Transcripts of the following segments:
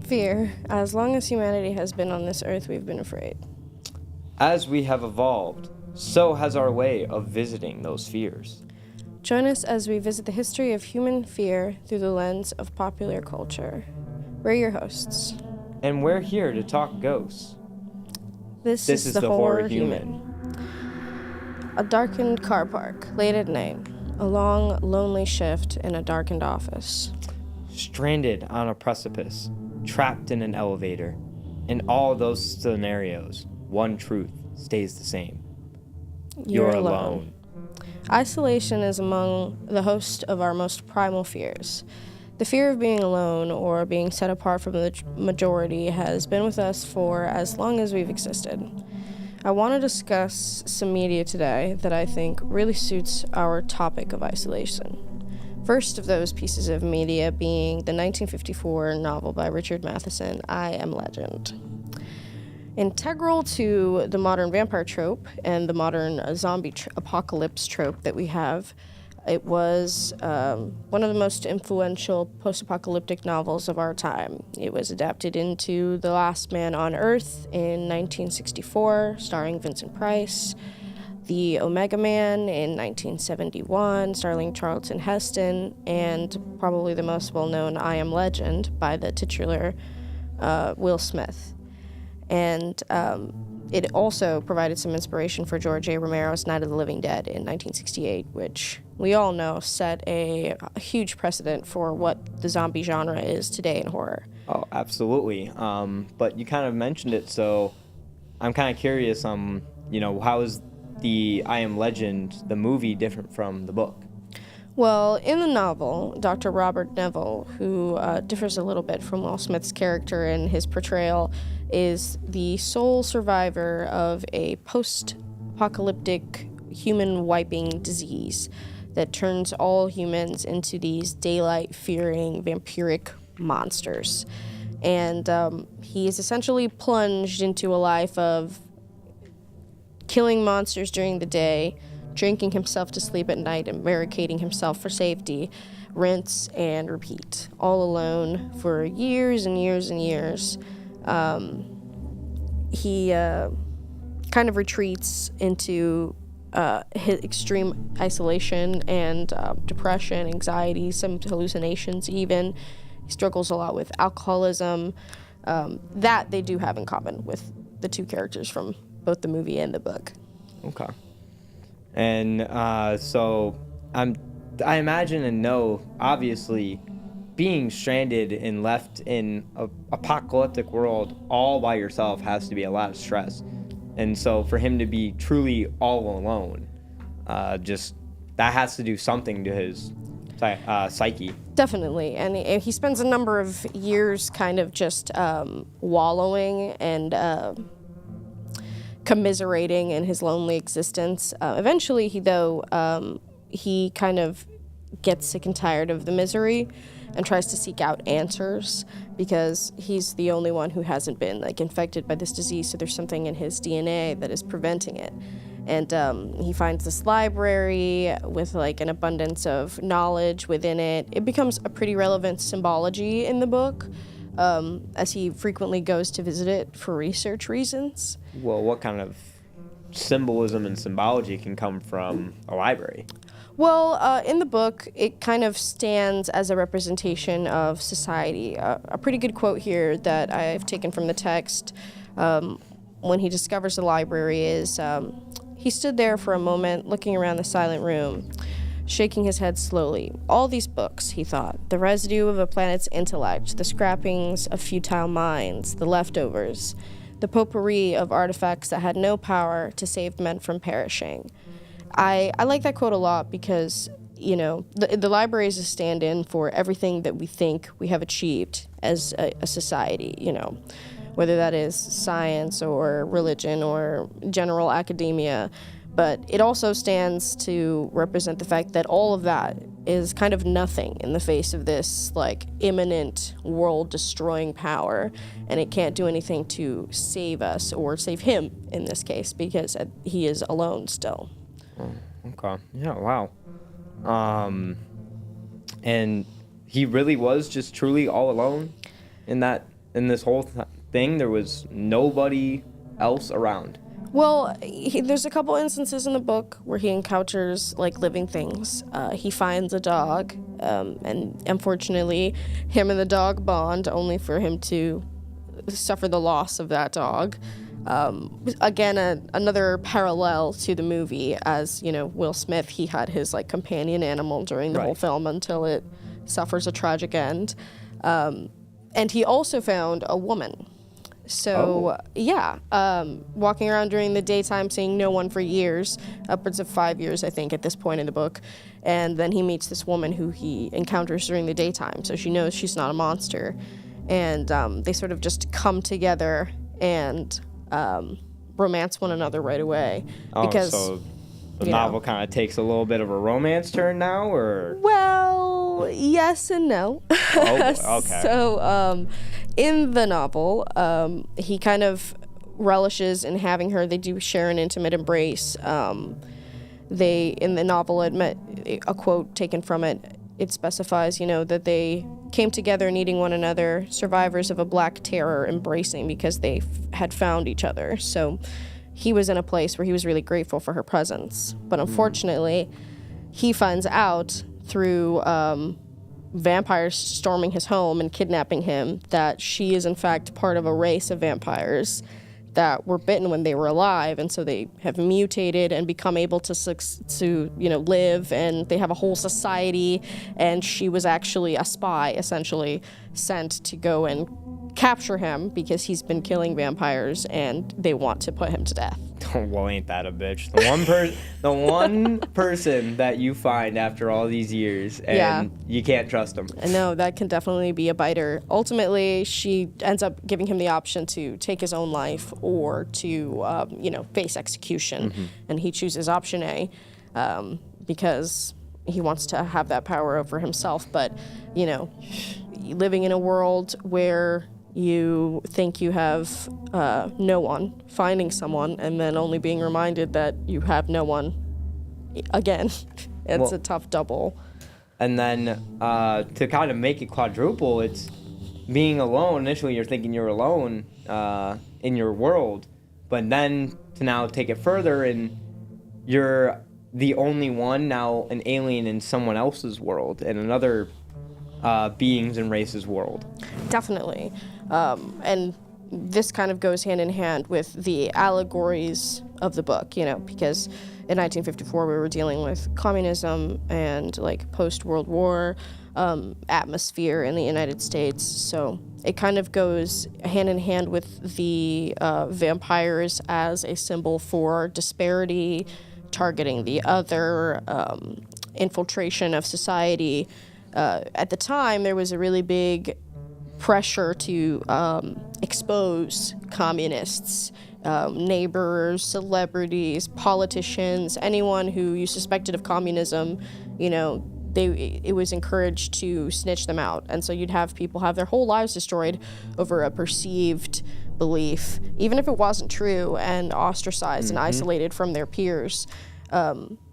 Fear. As long as humanity has been on this earth, we've been afraid. As we have evolved, so has our way of visiting those fears. Join us as we visit the history of human fear through the lens of popular culture. We're your hosts. And we're here to talk ghosts. This is the Horror Human. A darkened car park, late at night. A long, lonely shift in a darkened office. Stranded on a precipice, trapped in an elevator. In all those scenarios, one truth stays the same. You're alone. Isolation is among the host of our most primal fears. The fear of being alone or being set apart from the majority has been with us for as long as we've existed. I want to discuss some media today that I think really suits our topic of isolation. First of those pieces of media being the 1954 novel by Richard Matheson, I Am Legend. Integral to the modern vampire trope and the modern zombie apocalypse trope that we have, it was one of the most influential post-apocalyptic novels of our time. It was adapted into The Last Man on Earth in 1964, starring Vincent Price, The Omega Man in 1971, starring Charlton Heston, and probably the most well-known I Am Legend by the titular Will Smith. And it also provided some inspiration for George A. Romero's Night of the Living Dead in 1968, which we all know set a huge precedent for what the zombie genre is today in horror. Oh, absolutely. But you kind of mentioned it, so I'm kind of curious, how is the I Am Legend, the movie, different from the book? Well, in the novel, Dr. Robert Neville, who differs a little bit from Will Smith's character in his portrayal, is the sole survivor of a post-apocalyptic human-wiping disease that turns all humans into these daylight-fearing vampiric monsters. And he is essentially plunged into a life of killing monsters during the day, drinking himself to sleep at night, and barricading himself for safety, rinse and repeat, all alone for years and years and years. He kind of retreats into his extreme isolation and depression, anxiety, some hallucinations even. He struggles a lot with alcoholism. That they do have in common with the two characters from both the movie and the book. Okay. And so I imagine and know, obviously, being stranded and left in an apocalyptic world all by yourself has to be a lot of stress. And so for him to be truly all alone, that has to do something to his psyche. Definitely. And he spends a number of years kind of just wallowing and commiserating in his lonely existence. Eventually, he kind of gets sick and tired of the misery and tries to seek out answers because he's the only one who hasn't been infected by this disease, so there's something in his DNA that is preventing it. And he finds this library with an abundance of knowledge within it. It becomes a pretty relevant symbology in the book, as he frequently goes to visit it for research reasons. Well, what kind of symbolism and symbology can come from a library? Well, in the book, it kind of stands as a representation of society. A pretty good quote here that I've taken from the text when he discovers the library is, he stood there for a moment, looking around the silent room, shaking his head slowly. All these books, he thought, the residue of a planet's intellect, the scrappings of futile minds, the leftovers, the potpourri of artifacts that had no power to save men from perishing. I like that quote a lot because, the library is a stand-in for everything that we think we have achieved as a society, whether that is science or religion or general academia. But it also stands to represent the fact that all of that is kind of nothing in the face of this, imminent world-destroying power, and it can't do anything to save us, or save him in this case, because he is alone still. Okay. Yeah, wow. And he really was just truly all alone in that in this whole thing, there was nobody else around. Well, there's a couple instances in the book where he encounters like living things. He finds a dog, and unfortunately, him and the dog bond, only for him to suffer the loss of that dog. Again, another parallel to the movie, as you know, Will Smith, he had his like companion animal during the whole film until it suffers a tragic end. And he also found a woman. So, walking around during the daytime, seeing no one for years, upwards of 5 years, I think, at this point in the book. And then he meets this woman who he encounters during the daytime, so she knows she's not a monster. And they sort of just come together and romance one another right away. Because, so the novel kind of takes a little bit of a romance turn now, or? Well, yes and no. Oh, okay. So, in the novel, he kind of relishes in having her. They do share an intimate embrace. They, in the novel, admit a quote taken from it. It specifies, you know, that they came together needing one another, survivors of a black terror embracing because they had found each other. So he was in a place where he was really grateful for her presence. But unfortunately, he finds out through vampires storming his home and kidnapping him that she is in fact part of a race of vampires that were bitten when they were alive, and so they have mutated and become able to live, and they have a whole society. And she was actually a spy, essentially sent to go and capture him because he's been killing vampires, and they want to put him to death. Well, ain't that a bitch? The one person that you find after all these years, and you can't trust him. No, that can definitely be a biter. Ultimately, she ends up giving him the option to take his own life or to, face execution. Mm-hmm. And he chooses option A because he wants to have that power over himself. But, living in a world where you think you have no one, finding someone, and then only being reminded that you have no one again. It's a tough double. And then to kind of make it quadruple, it's being alone. Initially, you're thinking you're alone in your world, but then to now take it further, and you're the only one, now an alien in someone else's world, in another beings and races world. Definitely. And this kind of goes hand in hand with the allegories of the book, because in 1954 we were dealing with communism and like post-World War atmosphere in the United States. So it kind of goes hand in hand with the vampires as a symbol for disparity, targeting the other, infiltration of society. At the time, there was a really big pressure to expose communists, neighbors, celebrities, politicians, anyone who you suspected of communism. It was encouraged to snitch them out. And so you'd have people have their whole lives destroyed over a perceived belief, even if it wasn't true, and ostracized and isolated from their peers.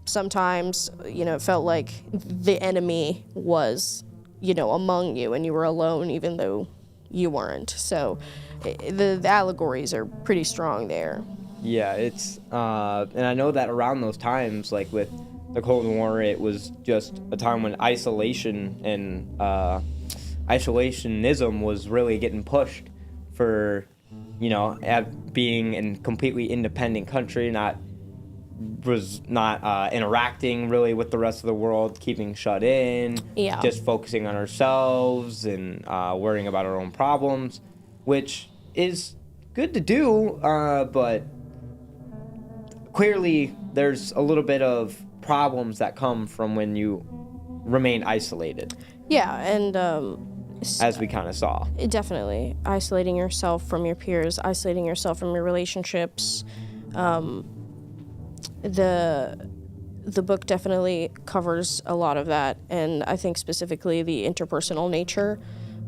Sometimes, it felt like the enemy was, among you, and you were alone even though you weren't. So the allegories are pretty strong there. Yeah, it's, and I know that around those times, like with the Cold War, it was just a time when isolation and isolationism was really getting pushed for, being a completely independent country, not interacting really with the rest of the world, keeping shut in, just focusing on ourselves and worrying about our own problems, which is good to do, but clearly there's a little bit of problems that come from when you remain isolated. Yeah, and as we kind of saw. Definitely. Isolating yourself from your peers, isolating yourself from your relationships. The book definitely covers a lot of that, and I think specifically the interpersonal nature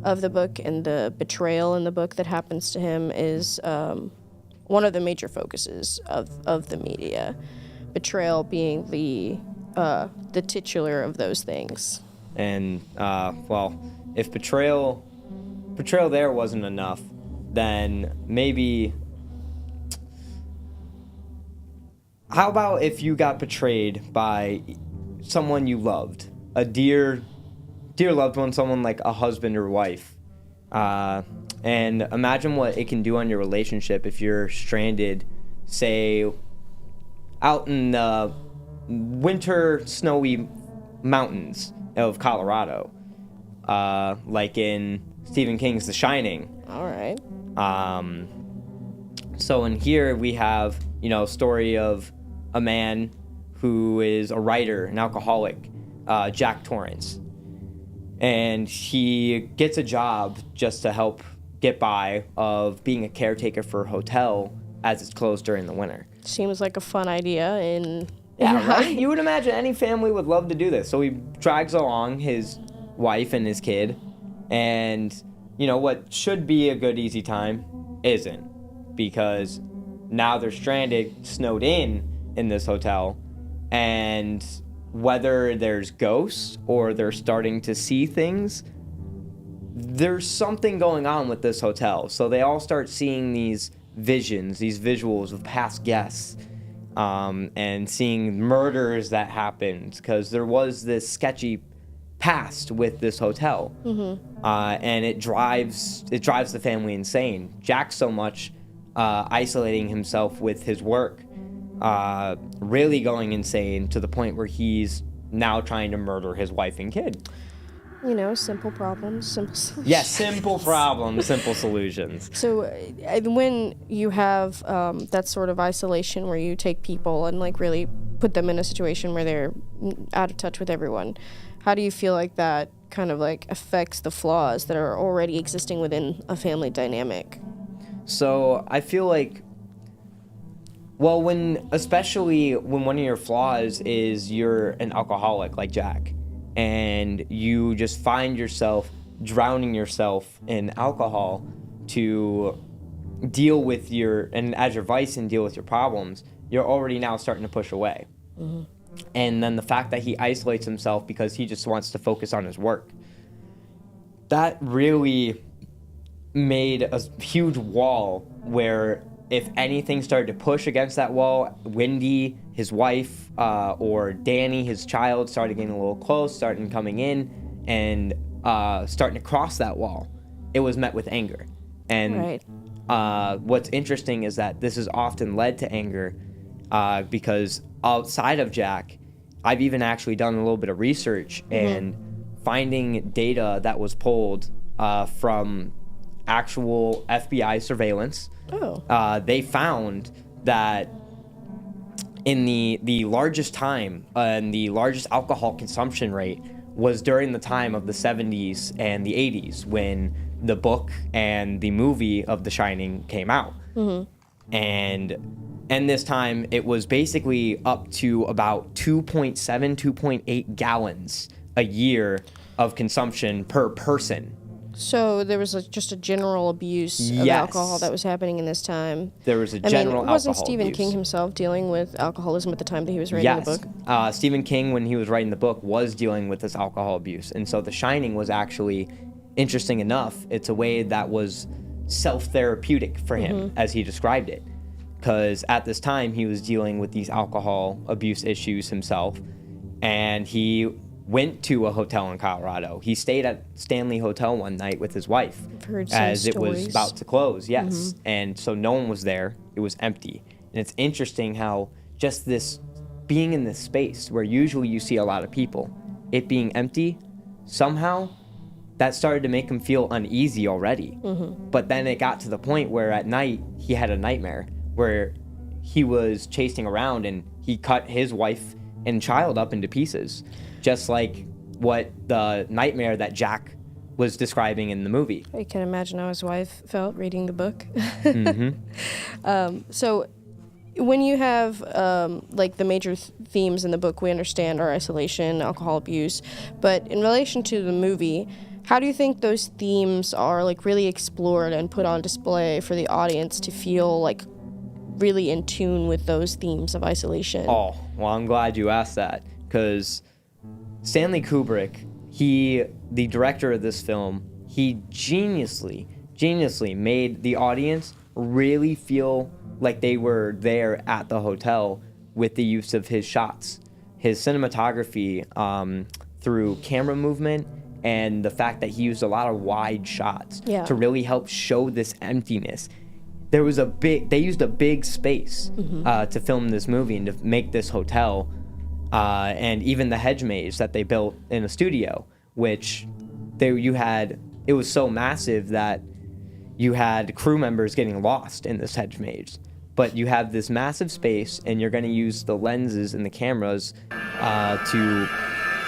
of the book and the betrayal in the book that happens to him is one of the major focuses of the media. Betrayal being the titular of those things. And, if betrayal portrayal there wasn't enough, then maybe... How about if you got portrayed by someone you loved, a dear loved one, someone like a husband or wife, and imagine what it can do on your relationship if you're stranded, say, out in the winter snowy mountains of Colorado, like in Stephen King's The Shining. All right. So in here we have, a story of a man who is a writer, an alcoholic, Jack Torrance. And he gets a job just to help get by of being a caretaker for a hotel as it's closed during the winter. Seems like a fun idea Yeah, right? You would imagine any family would love to do this. So he drags along his wife and his kid. And, what should be a good, easy time isn't. Because now they're stranded, snowed in this hotel. And whether there's ghosts or they're starting to see things, there's something going on with this hotel. So they all start seeing these visions, these visuals of past guests, and seeing murders that happened because there was this sketchy past with this hotel. And it drives the family insane. Jack so much isolating himself with his work, really going insane to the point where he's now trying to murder his wife and kid. Simple problems, simple solutions. Yes, simple problems, simple solutions. So when you have that sort of isolation where you take people and really put them in a situation where they're out of touch with everyone, how do you feel like that kind of affects the flaws that are already existing within a family dynamic? So I feel like, well, especially when one of your flaws is you're an alcoholic like Jack, and you just find yourself drowning yourself in alcohol to deal with as your vice and deal with your problems, you're already now starting to push away. And then the fact that he isolates himself because he just wants to focus on his work, that really made a huge wall where if anything started to push against that wall, Wendy, his wife, or Danny, his child, started getting a little close, starting coming in, and starting to cross that wall, it was met with anger. And what's interesting is that this has often led to anger because outside of Jack, I've even actually done a little bit of research and finding data that was pulled from actual FBI surveillance. They found that in the largest time and the largest alcohol consumption rate was during the time of the 70s and the 80s when the book and the movie of The Shining came out. And this time it was basically up to about 2.8 gallons a year of consumption per person. So there was just a general abuse of alcohol that was happening in this time. There was a general alcohol wasn't Stephen abuse. King himself dealing with alcoholism at the time that he was writing the book? Stephen King, when he was writing the book, was dealing with this alcohol abuse. And so The Shining was actually, interesting enough, it's a way that was self-therapeutic for him, as he described it. Because at this time, he was dealing with these alcohol abuse issues himself. And he went to a hotel in Colorado. He stayed at Stanley Hotel one night with his wife as it was about to close. Yes. And so no one was there. It was empty. And it's interesting how just this being in this space where usually you see a lot of people, it being empty, somehow that started to make him feel uneasy already. But then it got to the point where at night he had a nightmare where he was chasing around and he cut his wife and child up into pieces. Just like what the nightmare that Jack was describing in the movie. I can imagine how his wife felt reading the book. So when you have the major themes in the book we understand are isolation, alcohol abuse, but in relation to the movie, how do you think those themes are really explored and put on display for the audience to feel really in tune with those themes of isolation? Oh, well, I'm glad you asked that because Stanley Kubrick, the director of this film, he geniusly made the audience really feel like they were there at the hotel with the use of his shots, his cinematography, through camera movement and the fact that he used a lot of wide shots to really help show this emptiness. They used a big space to film this movie and to make this hotel, and even the hedge maze that they built in a studio, which it was so massive that you had crew members getting lost in this hedge maze. But you have this massive space, and you're going to use the lenses and the cameras to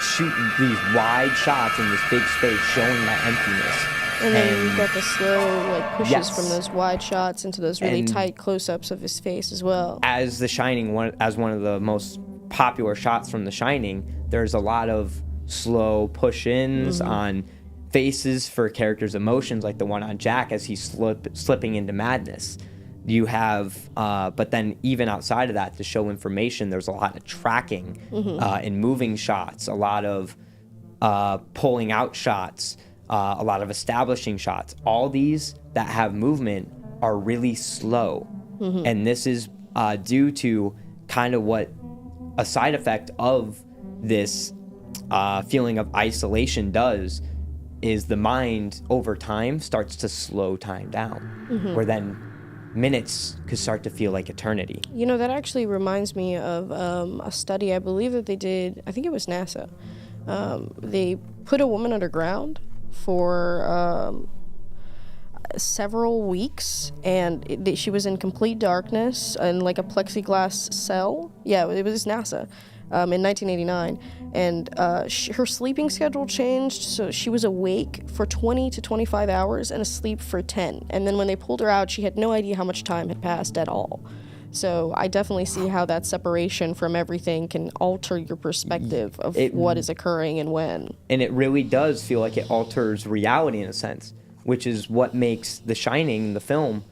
shoot these wide shots in this big space, showing that emptiness. And then you've got the slow pushes from those wide shots into those really tight close-ups of his face as well. As The Shining, as one of the most popular shots from The Shining, there's a lot of slow push-ins on faces for characters' emotions, like the one on Jack as he's slipping into madness. You have, but then even outside of that, to show information, there's a lot of tracking and moving shots, a lot of pulling out shots, a lot of establishing shots. All these that have movement are really slow. And this is due to kind of what a side effect of this feeling of isolation does, is the mind over time starts to slow time down, where then minutes could start to feel like eternity. You know, that actually reminds me of a study I believe that they did. I think it was NASA. They put a woman underground for several weeks, and she was in complete darkness in like a plexiglass cell. Yeah, it was NASA. In 1989, and her sleeping schedule changed, so she was awake for 20 to 25 hours and asleep for 10. And then when they pulled her out, she had no idea how much time had passed at all. So I definitely see how that separation from everything can alter your perspective of what is occurring and when. And it really does feel like it alters reality in a sense, which is what makes The Shining, the film,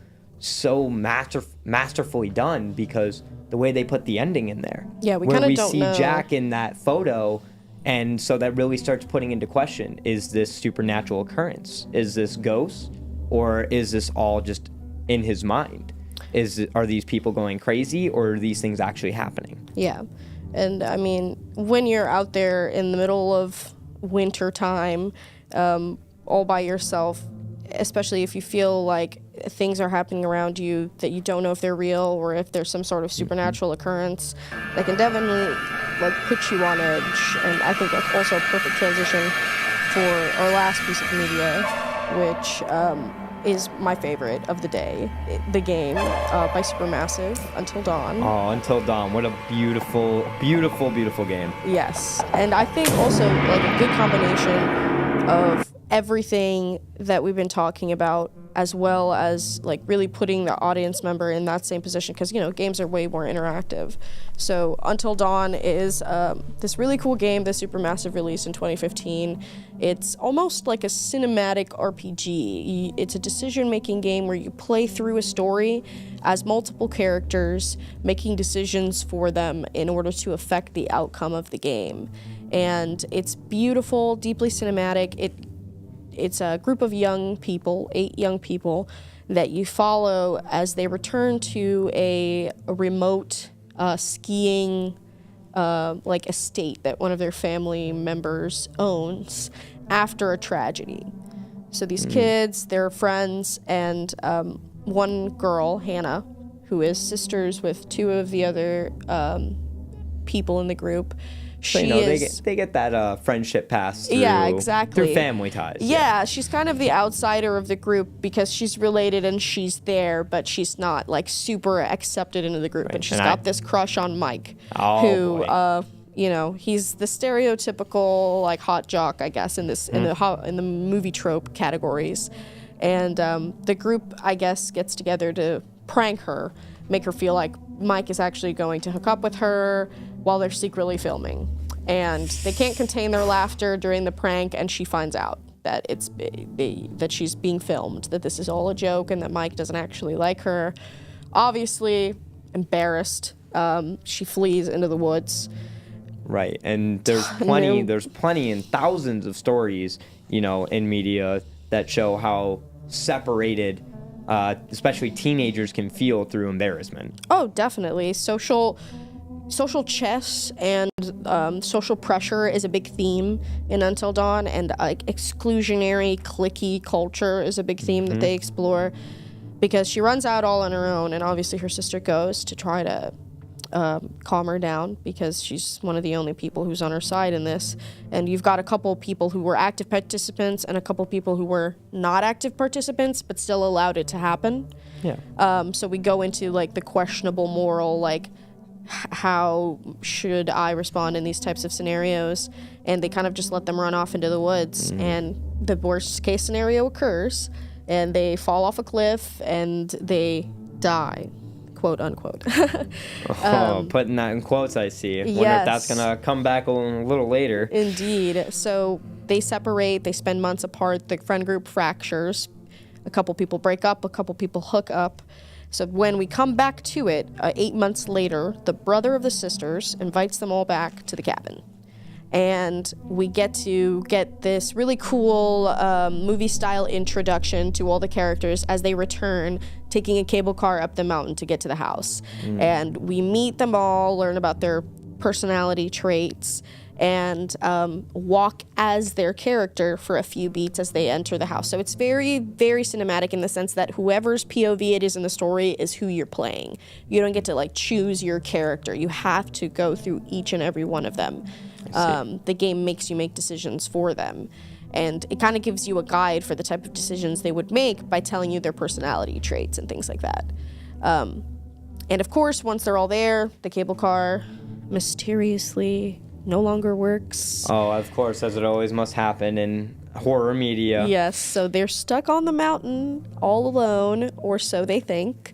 so masterfully done, because the way they put the ending in there. Yeah, we kind of don't know. Where we see Jack in that photo, and so that really starts putting into question, is this supernatural occurrence? Is this ghost? Or is this all just in his mind? Are these people going crazy, or are these things actually happening? Yeah. And I mean, when you're out there in the middle of winter time, all by yourself, especially if you feel like things are happening around you that you don't know if they're real or if there's some sort of supernatural occurrence, that can definitely put you on edge. And I think that's also a perfect transition for our last piece of media, which is my favorite of the day, the game by Supermassive, Until Dawn. Oh, Until Dawn. What a beautiful, beautiful, beautiful game. Yes. And I think also a good combination of everything that we've been talking about, as well as really putting the audience member in that same position, because games are way more interactive. So Until Dawn is this really cool game that Supermassive released in 2015. It's almost like a cinematic RPG. It's a decision-making game where you play through a story as multiple characters, making decisions for them in order to affect the outcome of the game. And it's beautiful, deeply cinematic. It's a group of young people, 8 young people, that you follow as they return to a remote skiing estate that one of their family members owns after a tragedy. So these kids, they're friends, and one girl, Hannah, who is sisters with 2 of the other people in the group. So, they get that friendship pass through family ties. Yeah, she's kind of the outsider of the group because she's related and she's there, but she's not super accepted into the group. Right. And she's got this crush on Mike, who he's the stereotypical hot jock, I guess, in the movie trope categories. And the group, I guess, gets together to prank her, make her feel like Mike is actually going to hook up with her while they're secretly filming. And they can't contain their laughter during the prank, and she finds out that that she's being filmed, that this is all a joke, and that Mike doesn't actually like her. Obviously, embarrassed, she flees into the woods. Right, and there's plenty and thousands of stories, in media that show how separated, especially teenagers, can feel through embarrassment. Oh, definitely. Social chess and social pressure is a big theme in Until Dawn, and like exclusionary, cliquey culture is a big theme that they explore, because she runs out all on her own, and obviously her sister goes to try to calm her down, because she's one of the only people who's on her side in this. And you've got a couple people who were active participants and a couple people who were not active participants but still allowed it to happen. Yeah. So we go into like the questionable moral, like how should I respond in these types of scenarios, and they kind of just let them run off into the woods, and the worst case scenario occurs and they fall off a cliff and they die, quote unquote. Putting that in quotes, I see. Wonder if that's Yes. gonna come back a little later. Indeed. So they separate, they spend months apart, the friend group fractures, a couple people break up, a couple people hook up. So when we come back to it, 8 months later, the brother of the sisters invites them all back to the cabin. And we get to get this really cool movie-style introduction to all the characters as they return, taking a cable car up the mountain to get to the house. And we meet them all, learn about their personality traits, and walk as their character for a few beats as they enter the house. So it's very, very cinematic in the sense that whoever's POV it is in the story is who you're playing. You don't get to like choose your character. You have to go through each and every one of them. The game makes you make decisions for them. And it kind of gives you a guide for the type of decisions they would make by telling you their personality traits and things like that. And of course, once they're all there, the cable car mysteriously no longer works. Oh, of course, as it always must happen in horror media. Yes, so they're stuck on the mountain all alone, or so they think.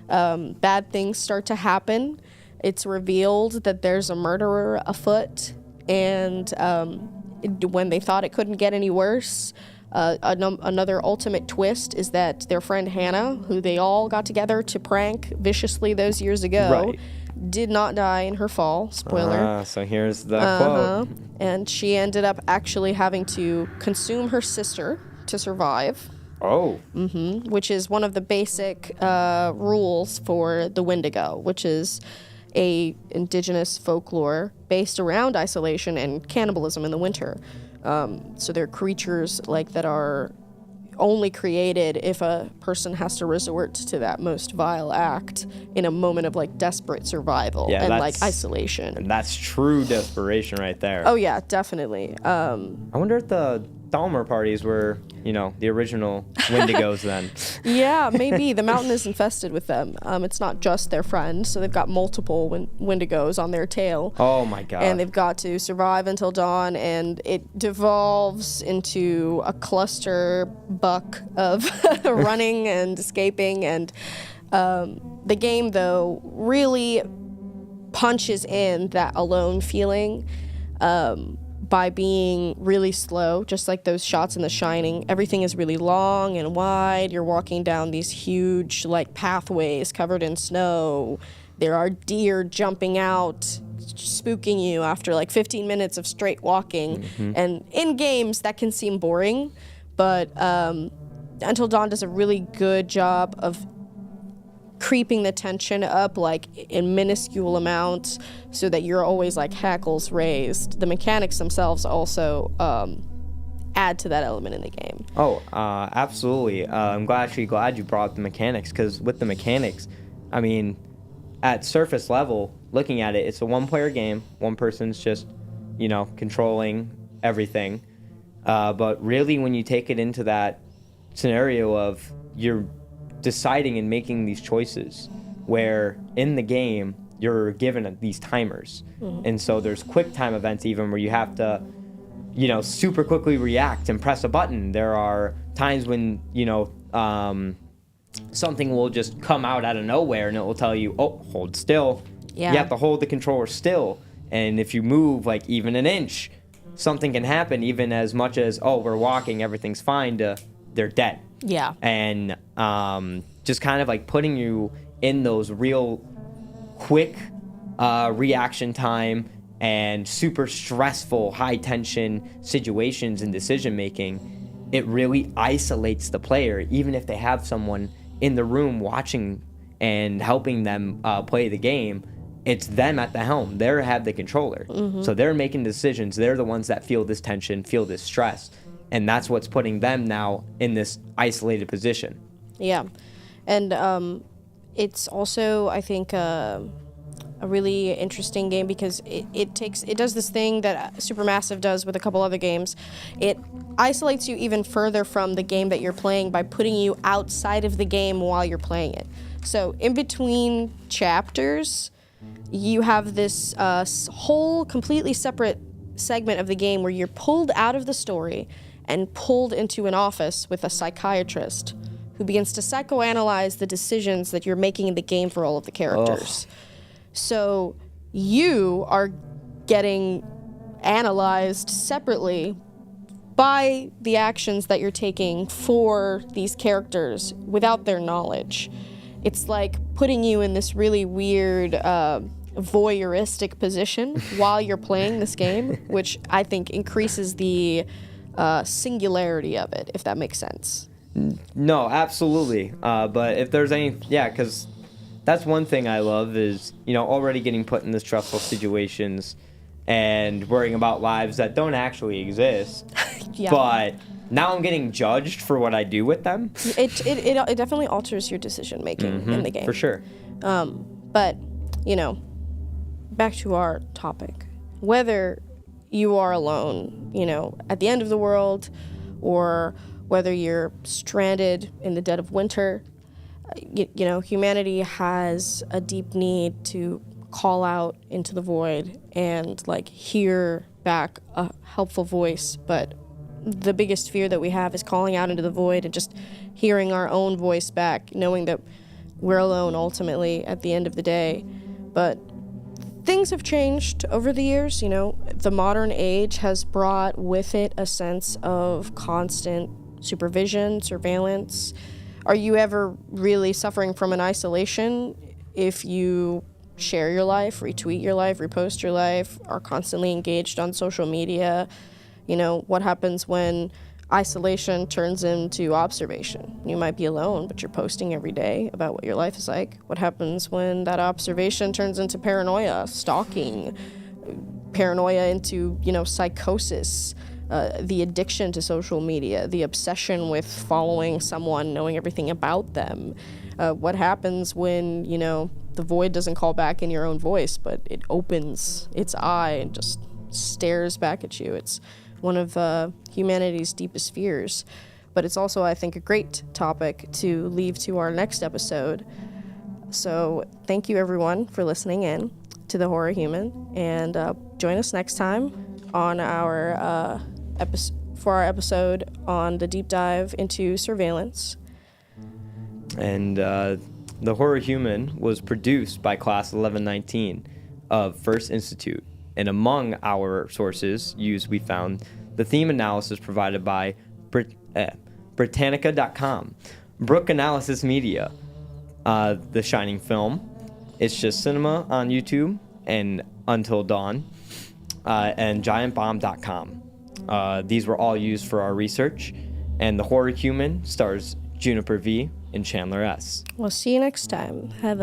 Bad things start to happen. It's revealed that there's a murderer afoot, and when they thought it couldn't get any worse, another ultimate twist is that their friend Hannah, who they all got together to prank viciously those years ago, Right. did not die in her fall. Spoiler. So here's the quote. And she ended up actually having to consume her sister to survive, Oh. which is one of the basic rules for the Wendigo, which is a indigenous folklore based around isolation and cannibalism in the winter. So they're creatures like that are only created if a person has to resort to that most vile act in a moment of like desperate survival Yeah, and that's- like isolation. And that's true desperation right there. Oh yeah, definitely. I wonder if the Dahmer parties were, the original Wendigos then. Yeah, maybe. The mountain is infested with them. It's not just their friend, so they've got multiple Wendigos on their tail. Oh my god. And they've got to survive until dawn, and it devolves into a cluster buck of running and escaping. And the game, though, really punches in that alone feeling by being really slow, just like those shots in The Shining. Everything is really long and wide. You're walking down these huge like pathways covered in snow. There are deer jumping out, spooking you after like 15 minutes of straight walking. And in games, that can seem boring, but Until Dawn does a really good job of creeping the tension up like in minuscule amounts so that you're always like hackles raised. The mechanics themselves also add to that element in the game. Oh, absolutely. I'm glad you brought up the mechanics, because with the mechanics, I mean, at surface level, looking at it, it's a one-player game. One person's just, controlling everything. But really, when you take it into that scenario of you're deciding and making these choices, where in the game you're given these timers, and so there's quick time events even where you have to super quickly react and press a button. There are times when something will just come out of nowhere and it will tell you, oh, hold still. Yeah. You have to hold the controller still, and if you move like even an inch, something can happen, even as much as, oh, we're walking, everything's fine, to they're dead. Yeah. And just kind of like putting you in those real quick reaction time and super stressful, high tension situations and decision making it really isolates the player, even if they have someone in the room watching and helping them play the game. It's them at the helm. They have the controller. So they're making decisions. They're the ones that feel this tension, feel this stress. And that's what's putting them now in this isolated position. Yeah. And it's also, I think, a really interesting game because it does this thing that Supermassive does with a couple other games. It isolates you even further from the game that you're playing by putting you outside of the game while you're playing it. So in between chapters, you have this whole completely separate segment of the game where you're pulled out of the story and pulled into an office with a psychiatrist who begins to psychoanalyze the decisions that you're making in the game for all of the characters. So you are getting analyzed separately by the actions that you're taking for these characters without their knowledge. It's like putting you in this really weird voyeuristic position while you're playing this game, which I think increases the singularity of it, if that makes sense. No, absolutely. But if there's any, because that's one thing I love is, already getting put in the stressful situations and worrying about lives that don't actually exist. Yeah. But now I'm getting judged for what I do with them. It definitely alters your decision making in the game. For sure. But, back to our topic. Whether you are alone, at the end of the world, or whether you're stranded in the dead of winter, humanity has a deep need to call out into the void and hear back a helpful voice. But the biggest fear that we have is calling out into the void and just hearing our own voice back, knowing that we're alone ultimately at the end of the day. But things have changed over the years. The modern age has brought with it a sense of constant supervision, surveillance. Are you ever really suffering from an isolation if you share your life, retweet your life, repost your life, are constantly engaged on social media? What happens when isolation turns into observation? You might be alone, but you're posting every day about what your life is like. What happens when that observation turns into paranoia, stalking, paranoia into, psychosis, the addiction to social media, the obsession with following someone, knowing everything about them? What happens when, the void doesn't call back in your own voice, but it opens its eye and just stares back at you? It's one of humanity's deepest fears. But it's also, I think, a great topic to leave to our next episode. So thank you, everyone, for listening in to The Horror Human. And join us next time on our episode on the deep dive into surveillance. And The Horror Human was produced by Class 1119 of First Institute. And among our sources used, we found the theme analysis provided by Britannica.com, Brook Analysis Media, The Shining Film, It's Just Cinema on YouTube, and Until Dawn, and GiantBomb.com. These were all used for our research, and The Horror Human stars Juniper V and Chandler S. We'll see you next time. Have